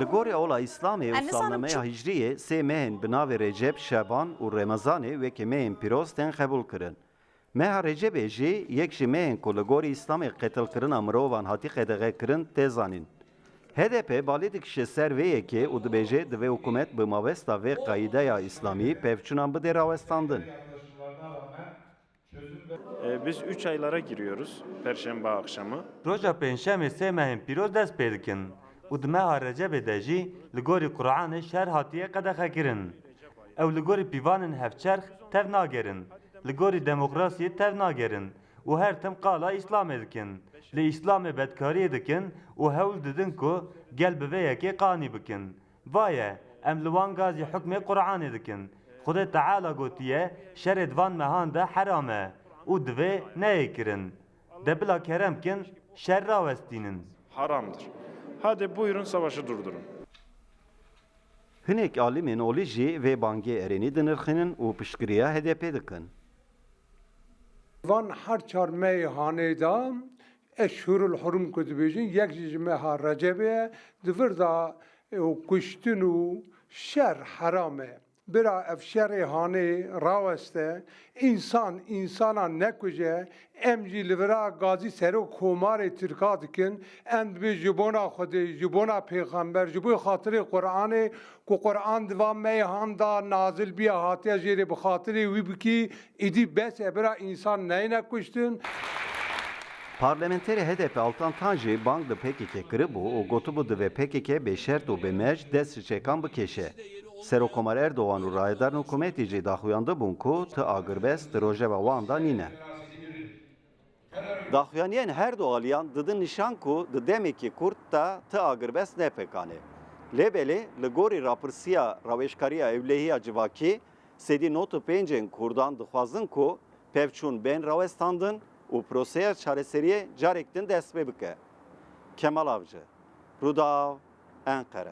Li gorî ola Îslamê û salnemeya Hicriyê sê mehên bi navê Recep, Şeban û Remezanê wekî mehên pîroz tên xebûl kirin. Meha Recepê jî yek ji mehên ku li gorî Îslamê qetilkirina mirovan hatî qedeğekirin tê zanîn. HDP balê dikişe ser vê yekê û dibêje divê hikûmet bi mabesta vê qayîdeya İslamî pevçûnan bide rawestandin. Biz 3 aylara giriyoruz Perşembe akşamı. Roja pênşemê sê mehên pîroz dest pê dikin û di meha Recepê de jî li gorî Qur'anê şer hatiye qedexekirin. Ew li gorî pîvanên hevçerx tev nagerin, li gorî demokrasiyê tev nagerin û her tim qala İslamê dikin. Li İslamê bedkariyê dikin û hewl didin ku gel bi vê yekê qanî bikin. Vaye em li wan gazî hukmê Qur'anê dikin. Xwedê Teala gotiye şerê di van mehan de heram e û divê neyê kirin. De bila kerem kin şer rawestînin. Haramdır. Hadi buyurun savaşı durdurun. Hinek alimên olî jî vê bangê erênî dinirxînin û piştgiriya HDP dikin. Van her çar meyhanê da eşhurul hurum ku dibêjin yek ji meha Recepê divir da kuştin û şer heram e. Bira ev şerê hanê raweste insan insana nekuje em jî li vira gazî sero komarê Tirka dikin em dibê ji bona Xwedê ji bona pêxember ji bo xatirê Qur'anê ku Qur'an di van meyhan da nazil biya hatiye jêrê bi xatirê wî bikî îdî bes e bira insan neyne kuştin. Parlamenterê HDP Altan Tan jî bang di PKK kiribû û gotibû divê PKK bê şert û bê mej dest ji çêkan bikeşe. Serokkomar Erdogan û rayedarên hikûmetê jî daxuyandibûn ku ti agirbest di rojeva wan da nîne. Daxuyaniyên her du aliyan didin nîşan ku di demekî Kurd da ti agirbest nepekane. Lêbelê li gorî rapirsiya rawêşkariya ewlehiya civakî sedî notu pêncên Kurdan dixwazin ku pevçûn bên rawestandin û proseya çareseriyê carek din dest pê bike. Kemal Avcı, Rudaw, Ankara.